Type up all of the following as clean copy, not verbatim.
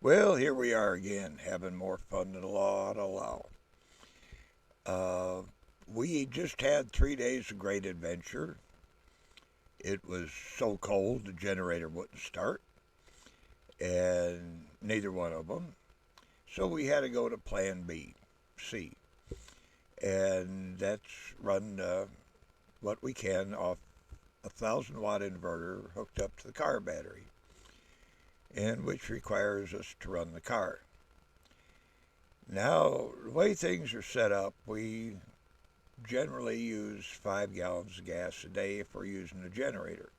Well, here we are again, having more fun than law ought to allow. Uh, we just had 3 days of great adventure. It was so cold the generator wouldn't start, and neither one of them. So we had to go to Plan B, C, and that's run what we can off a 1,000 watt inverter hooked up to the car battery, and which requires us to run the car. Now, the way things are set up, we generally use 5 gallons of gas a day if we're using a generator.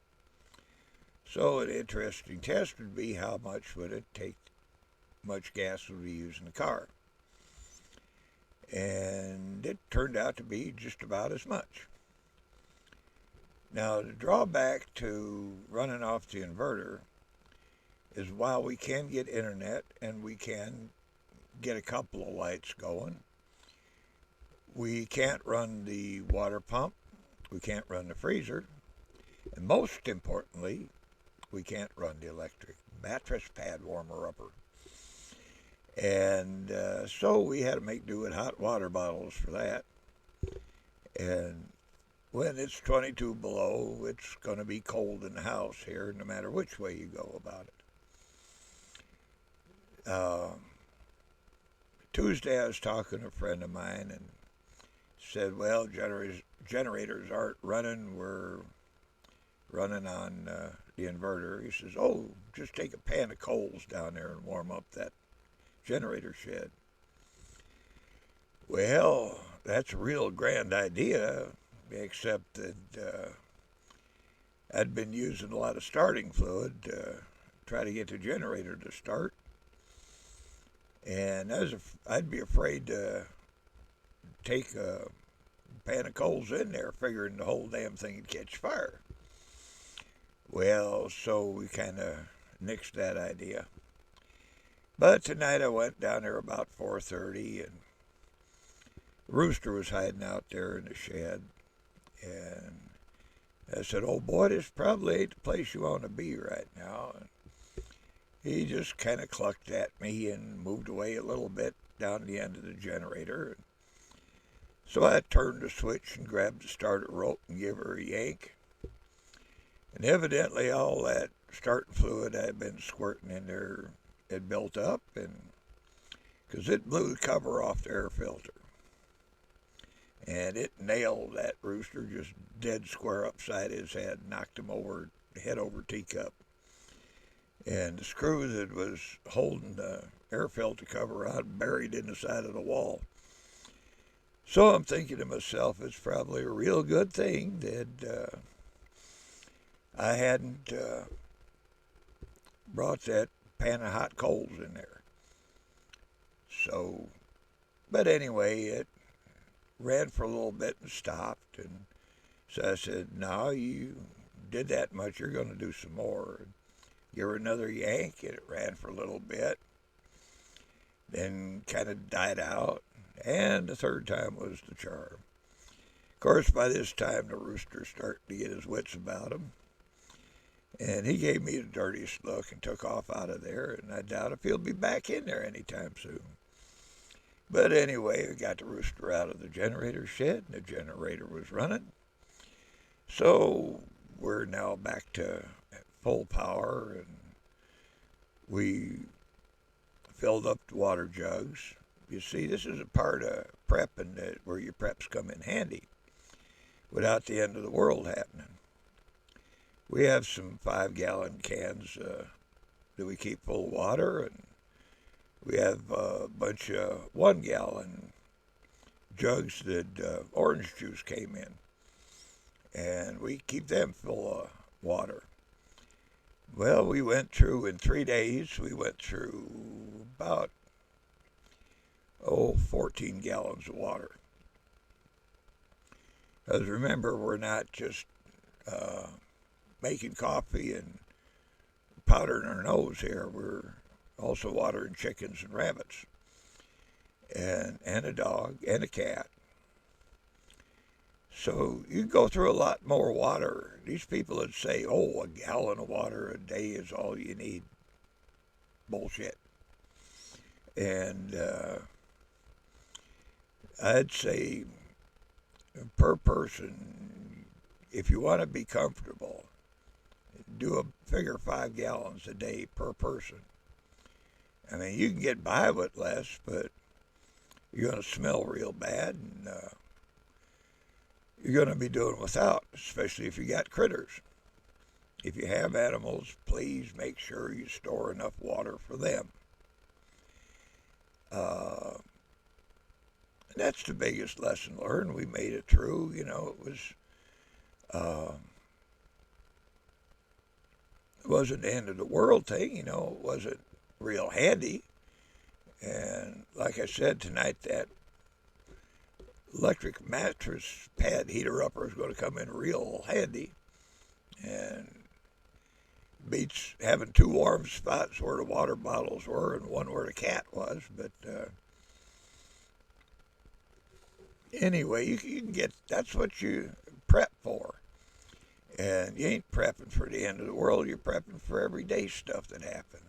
So an interesting test would be how much would it take, much gas would we use in the car. And it turned out to be just about as much. Now the drawback to running off the inverter is while we can get internet and we can get a couple of lights going, we can't run the water pump, we can't run the freezer, and most importantly, we can't run the electric mattress pad warmer upper. And so we had to make do with hot water bottles for that. And when it's 22 below, it's going to be cold in the house here, no matter which way you go about it. Tuesday, I was talking to a friend of mine and said, well, generators aren't running. We're running on the inverter. He says, oh, just take a pan of coals down there and warm up that generator shed. Well, that's a real grand idea, except that I'd been using a lot of starting fluid to try to get the generator to start. And I'd be afraid to take a pan of coals in there, figuring the whole damn thing would catch fire. Well, so we kind of nixed that idea. But tonight I went down there about 4:30, and Rooster was hiding out there in the shed, and I said, "Oh boy, this probably ain't the place you want to be right now." And he just kind of clucked at me and moved away a little bit down the end of the generator. So I turned the switch and grabbed the starter rope and gave her a yank. And evidently all that starting fluid I'd been squirting in there had built up, and because it blew the cover off the air filter. And it nailed that rooster just dead square upside his head, knocked him over, head over teacup. And the screw that was holding the air filter cover out buried in the side of the wall. So I'm thinking to myself, it's probably a real good thing that I hadn't brought that pan of hot coals in there. So, but anyway, it ran for a little bit and stopped. And so I said, no, you did that much, you're going to do some more. And give her another yank, and it ran for a little bit, then kind of died out. And the third time was the charm. Of course, by this time, the rooster's starting to get his wits about him. And he gave me the dirtiest look and took off out of there, and I doubt if he'll be back in there anytime soon. But anyway, we got the rooster out of the generator shed, and the generator was running. So we're now back to full power, and we filled up the water jugs. You see, this is a part of prepping that where your preps come in handy without the end of the world happening. We have some 5 gallon cans that we keep full of water, and we have a bunch of 1 gallon jugs that orange juice came in, and we keep them full of water. Well, we went through in 3 days, we went through about 14 gallons of water. Because remember, we're not just uh, making coffee and powdering our nose here. We're also watering chickens and rabbits, and a dog and a cat. So you go through a lot more water. These people that say, oh, a gallon of water a day is all you need. Bullshit. And I'd say per person, if you want to be comfortable, do a figure 5 gallons a day per person. I mean, you can get by with less, but you're going to smell real bad, and you're going to be doing without, especially if you got critters. If you have animals, please make sure you store enough water for them. Uh, that's the biggest lesson learned. We made it through. Uh, it wasn't the end of the world thing. It wasn't real handy. And like I said tonight, that electric mattress pad heater upper is going to come in real handy, and beats having two warm spots where the water bottles were and one where the cat was. But anyway, you can get, that's what you prep for. And you ain't prepping for the end of the world, you're prepping for everyday stuff that happens.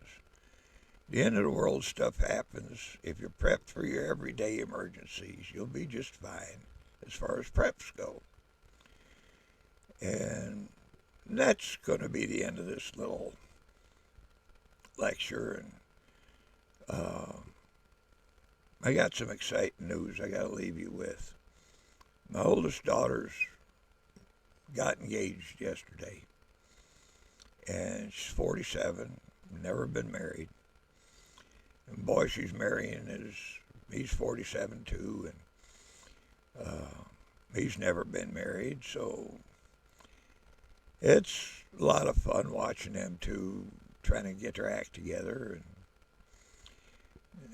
The end of the world stuff happens. If you're prepped for your everyday emergencies, you'll be just fine as far as preps go. And that's going to be the end of this little lecture. And I got some exciting news I got to leave you with. My oldest daughter's got engaged yesterday, and she's 47, never been married. And boy, she's marrying he's 47 too, and he's never been married, so it's a lot of fun watching them two trying to get their act together.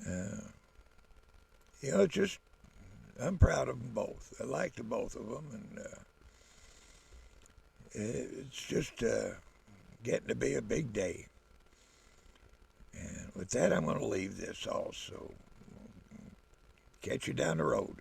And just I'm proud of them both. I like the both of them, and it's just getting to be a big day. And with that, I'm going to leave this also. Catch you down the road.